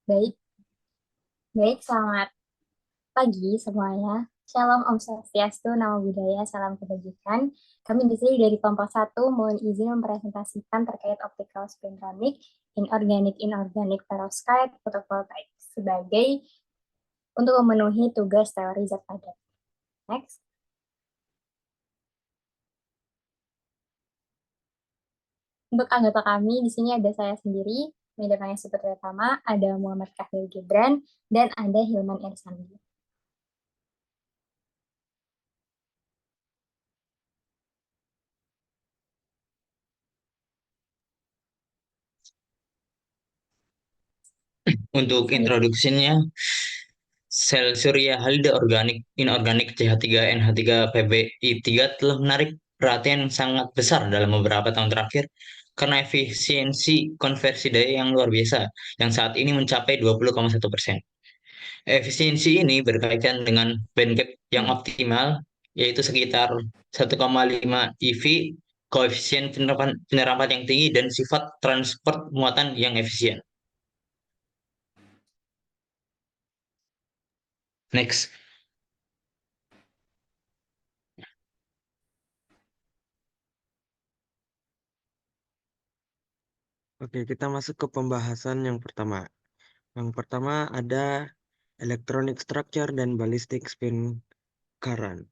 Baik, baik, selamat pagi semuanya. Shalom Om Swastiastu, Namo Buddhaya, salam kebajikan. Kami di sini dari kelompok satu mohon izin mempresentasikan terkait optical spintronic, inorganic perovskite, photovoltaik sebagai untuk memenuhi tugas teori zat padat. Next. Untuk anggota kami di sini ada saya sendiri, Medapanya Seperti Utama, ada Muhammad Khalil Gibran, dan ada Hilman Irsandi. Untuk introduksinya, sel surya halida organik inorganik CH3NH3PBI3 telah menarik perhatian sangat besar dalam beberapa tahun terakhir karena efisiensi konversi daya yang luar biasa, yang saat ini mencapai 20,1%. Efisiensi ini berkaitan dengan bandgap yang optimal, yaitu sekitar 1,5 EV, koefisien penyerapan yang tinggi, dan sifat transport muatan yang efisien. Next. Oke, kita masuk ke pembahasan yang pertama. Yang pertama ada electronic structure dan ballistic spin current.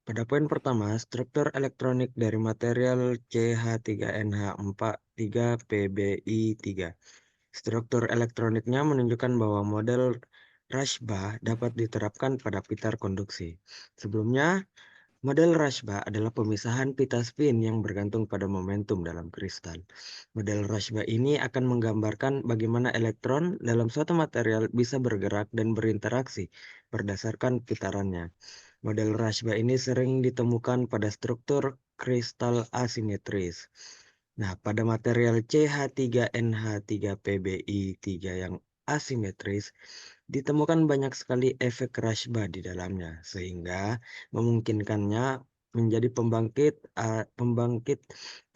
Pada poin pertama, struktur elektronik dari material CH3NH43PBI3. Struktur elektroniknya menunjukkan bahwa model Rashba dapat diterapkan pada pitar konduksi. Sebelumnya, model Rashba adalah pemisahan pita spin yang bergantung pada momentum dalam kristal. Model Rashba ini akan menggambarkan bagaimana elektron dalam suatu material bisa bergerak dan berinteraksi berdasarkan putarannya. Model Rashba ini sering ditemukan pada struktur kristal asimetris. Nah, pada material CH3NH3PBI3 yang asimetris, ditemukan banyak sekali efek Rashba di dalamnya, sehingga memungkinkannya menjadi pembangkit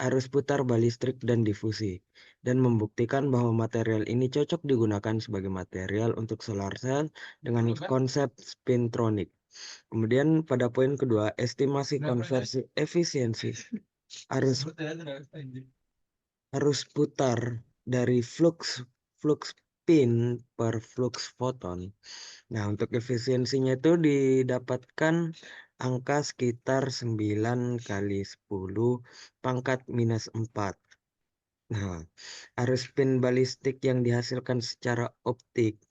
arus putar balistrik dan difusi, dan membuktikan bahwa material ini cocok digunakan sebagai material untuk solar cell dengan konsep spintronic. Kemudian pada poin kedua, estimasi konversi efisiensi arus putar dari flux spin per flux foton. Nah, untuk efisiensinya itu didapatkan angka sekitar 9 kali 10 pangkat minus 4. Nah, arus spin balistik yang dihasilkan secara optik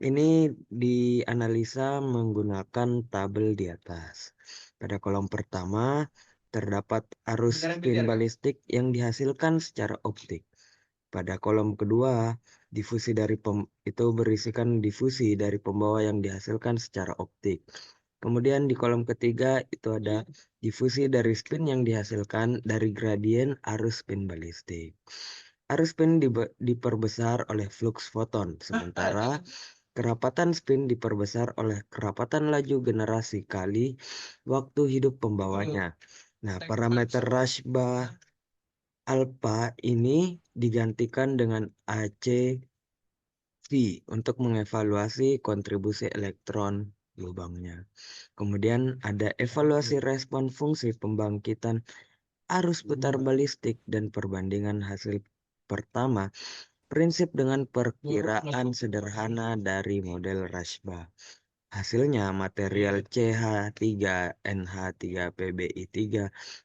ini dianalisa menggunakan tabel di atas. Pada kolom pertama terdapat arus spin balistik yang dihasilkan secara optik. Pada kolom kedua, itu berisikan difusi dari pembawa yang dihasilkan secara optik. Kemudian di kolom ketiga itu ada difusi dari spin yang dihasilkan dari gradien arus spin balistik. Arus spin diperbesar oleh flux foton, sementara kerapatan spin diperbesar oleh kerapatan laju generasi kali waktu hidup pembawanya. Nah, parameter Rashba alpha ini digantikan dengan ACV untuk mengevaluasi kontribusi elektron lubangnya. Kemudian ada evaluasi respon fungsi pembangkitan arus putar balistik dan perbandingan hasil pertama prinsip dengan perkiraan sederhana dari model Rashba. Hasilnya, material CH3NH3PBI3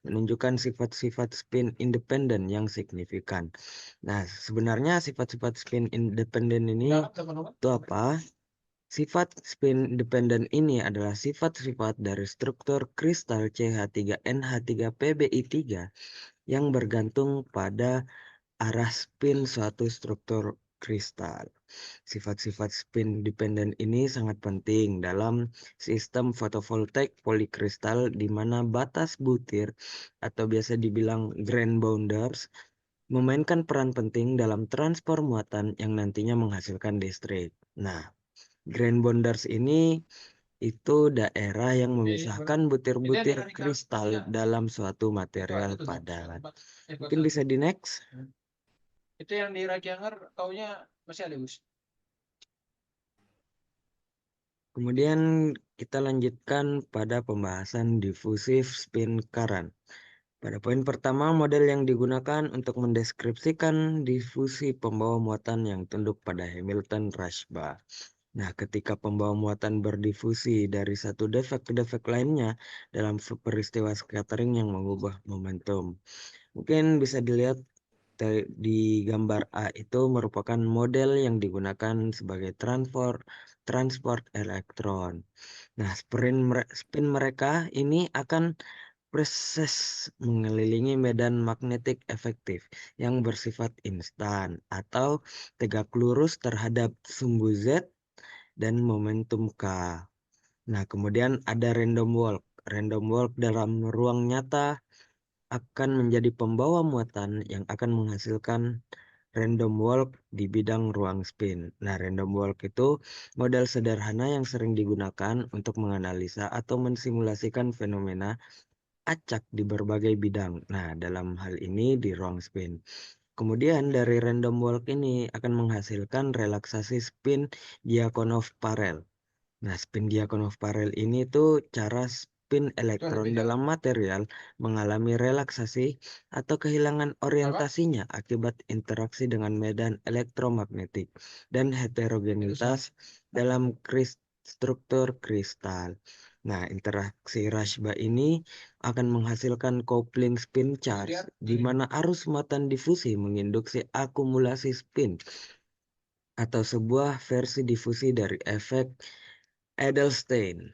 menunjukkan sifat-sifat spin independen yang signifikan. Nah, sebenarnya sifat-sifat spin independen ini itu apa? Sifat spin independen ini adalah sifat-sifat dari struktur kristal CH3NH3PBI3 yang bergantung pada arah spin suatu struktur kristal. Sifat-sifat spin dependen ini sangat penting dalam sistem fotovoltaik polikristal di mana batas butir atau biasa dibilang grain bounders memainkan peran penting dalam transfer muatan yang nantinya menghasilkan listrik. Nah, grain bounders ini itu daerah yang memisahkan butir-butir kristal dalam suatu material padat. Mungkin bisa di next. Itu yang di Rakianger taunya masih ada, Gus? Kemudian kita lanjutkan pada pembahasan diffusive spin current. Pada poin pertama, model yang digunakan untuk mendeskripsikan difusi pembawa muatan yang tunduk pada Hamilton-Rashba. Nah, ketika pembawa muatan berdifusi dari satu defek ke defek lainnya dalam peristiwa scattering yang mengubah momentum. Mungkin bisa dilihat di gambar A itu merupakan model yang digunakan sebagai transport elektron. Nah, spin mereka ini akan proses mengelilingi medan magnetik efektif yang bersifat instan atau tegak lurus terhadap sumbu Z dan momentum K. Nah, kemudian ada random walk. Random walk dalam ruang nyata akan menjadi pembawa muatan yang akan menghasilkan random walk di bidang ruang spin. Nah, random walk itu model sederhana yang sering digunakan untuk menganalisa atau mensimulasikan fenomena acak di berbagai bidang. Nah, dalam hal ini di ruang spin. Kemudian dari random walk ini akan menghasilkan relaksasi spin Dyakonov-Parel. Nah, spin Dyakonov-Parel ini tuh cara spin elektron dalam material mengalami relaksasi atau kehilangan orientasinya akibat interaksi dengan medan elektromagnetik dan heterogenitas dalam struktur kristal. Nah, interaksi Rashba ini akan menghasilkan coupling spin charge, di mana arus muatan difusi menginduksi akumulasi spin atau sebuah versi difusi dari efek Edelstein.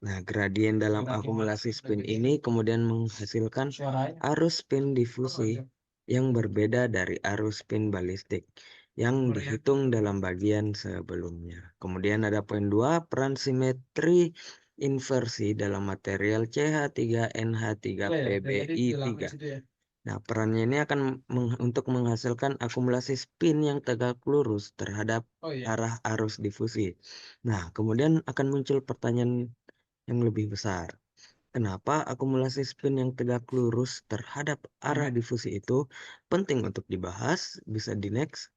Nah, gradien dalam akumulasi spin ini kemudian menghasilkan arus spin difusi yang berbeda dari arus spin balistik yang dihitung dalam bagian sebelumnya. Kemudian ada poin 2, peran simetri inversi dalam material CH3NH3PBI3. Nah, perannya ini akan untuk menghasilkan akumulasi spin yang tegak lurus terhadap arah arus difusi. Nah, kemudian akan muncul pertanyaan yang lebih besar. Kenapa akumulasi spin yang tegak lurus terhadap arah difusi itu penting untuk dibahas? Bisa di next.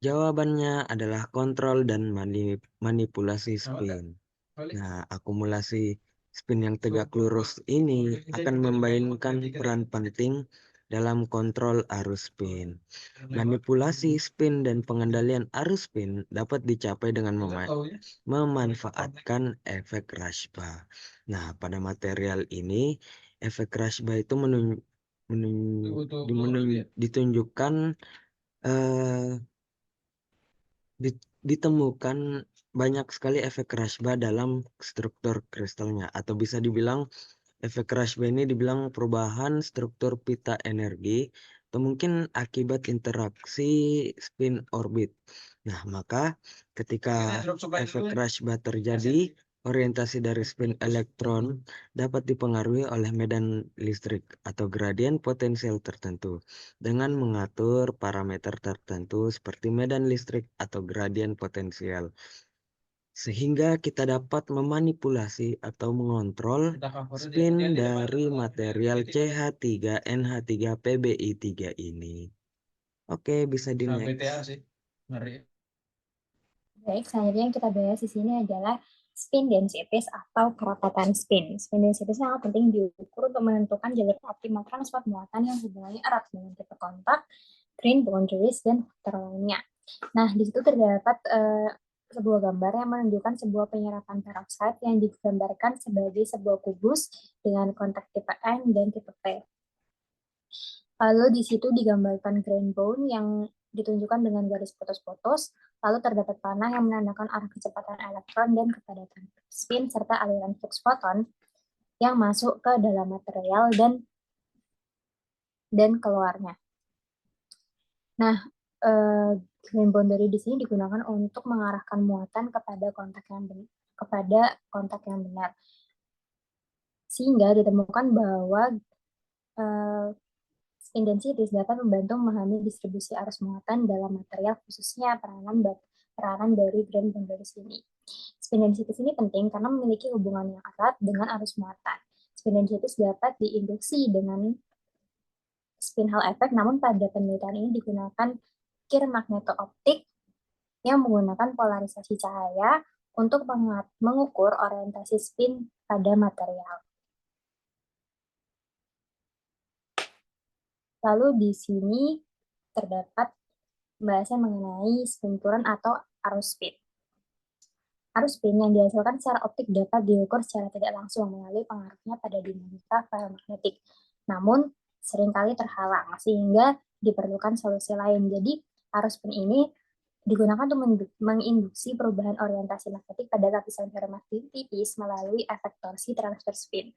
Jawabannya adalah kontrol dan manipulasi spin. Nah, akumulasi spin yang tegak lurus ini akan memainkan peran penting dalam kontrol arus spin. Manipulasi spin dan pengendalian arus spin dapat dicapai dengan memanfaatkan efek Rashba. Nah, pada material ini, efek Rashba itu ditunjukkan eh, ditemukan banyak sekali efek Rashba dalam struktur kristalnya, atau bisa dibilang efek Rashba ini dibilang perubahan struktur pita energi atau mungkin akibat interaksi spin orbit. Nah, maka ketika efek Rashba terjadi, orientasi dari spin elektron dapat dipengaruhi oleh medan listrik atau gradien potensial tertentu dengan mengatur parameter tertentu seperti medan listrik atau gradien potensial. Sehingga kita dapat memanipulasi atau mengontrol spin dari material CH3NH3PBI3 ini. Oke, bisa di next. Baik, selanjutnya yang kita bahas di sini adalah spin densities atau kerapatan spin. Spin densities sangat penting diukur untuk menentukan jalur optimal transport muatan yang hubungannya erat dengan tipe kontak, grain boundaries, dan faktor lainnya. Nah, di situ terdapat sebuah gambar yang menunjukkan sebuah penyerapan peroxide yang digambarkan sebagai sebuah kubus dengan kontak tipe N dan tipe P. Lalu di situ digambarkan grain bone yang ditunjukkan dengan garis putus-putus, lalu terdapat panah yang menandakan arah kecepatan elektron dan kepadatan spin serta aliran flux foton yang masuk ke dalam material dan keluarnya. Nah, grain boundary di sini digunakan untuk mengarahkan muatan kepada kontak yang benar. Sehingga ditemukan bahwa spin densities dapat membantu memahami distribusi arus muatan dalam material, khususnya peranan dari grain boundaries ini. Spin densities ini penting karena memiliki hubungan yang erat dengan arus muatan. Spin densities dapat diinduksi dengan spin Hall effect, namun pada penelitian ini digunakan berpikir magnetooptik yang menggunakan polarisasi cahaya untuk mengukur orientasi spin pada material. Lalu di sini terdapat pembahasan mengenai spin current atau arus spin. Arus spin yang dihasilkan secara optik dapat diukur secara tidak langsung melalui pengaruhnya pada dinamika ferromagnetik. Namun, seringkali terhalang, sehingga diperlukan solusi lain. Jadi, arus spin ini digunakan untuk menginduksi perubahan orientasi magnetik pada lapisan ferromagnetik tipis melalui efek torsi transfer spin.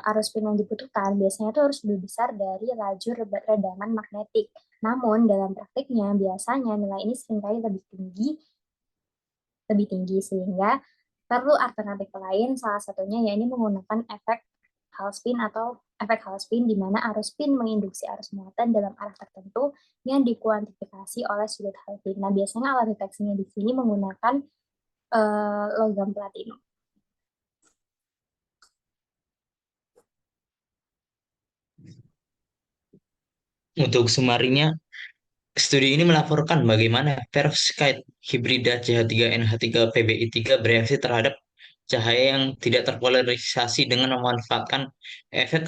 Arus spin yang dibutuhkan biasanya itu harus lebih besar dari laju redaman magnetik. Namun, dalam praktiknya, biasanya nilai ini seringkali lebih tinggi sehingga perlu alternatif lain, salah satunya yaitu menggunakan efek Hall spin atau efek Hall spin di mana arus spin menginduksi arus muatan dalam arah tertentu yang dikuantifikasi oleh sudut Hall spin. Nah, biasanya alat deteksinya di sini menggunakan logam platinum. Untuk sumarinya, studi ini melaporkan bagaimana perovskite hibrida CH3NH3 PbI3 bereaksi terhadap cahaya yang tidak terpolarisasi dengan memanfaatkan efek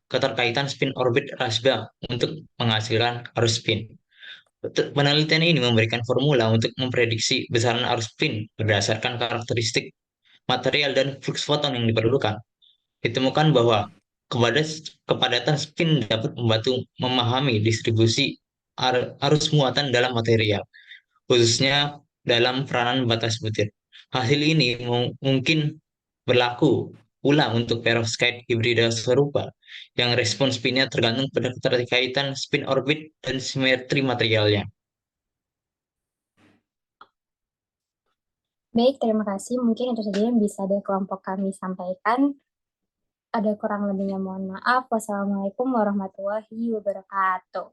keterkaitan spin orbit Rashba untuk menghasilkan arus spin. Penelitian ini memberikan formula untuk memprediksi besaran arus spin berdasarkan karakteristik material dan flux foton yang diperlukan. Ditemukan bahwa kepadatan spin dapat membantu memahami distribusi arus muatan dalam material, khususnya dalam peranan batas butir. Hasil ini mungkin berlaku pula untuk perovskite hibrida serupa, yang respon spinnya tergantung pada keterkaitan spin orbit dan simetri materialnya. Baik, terima kasih. Mungkin itu saja yang bisa dari kelompok kami sampaikan. Ada kurang lebihnya mohon maaf. Wassalamualaikum warahmatullahi wabarakatuh.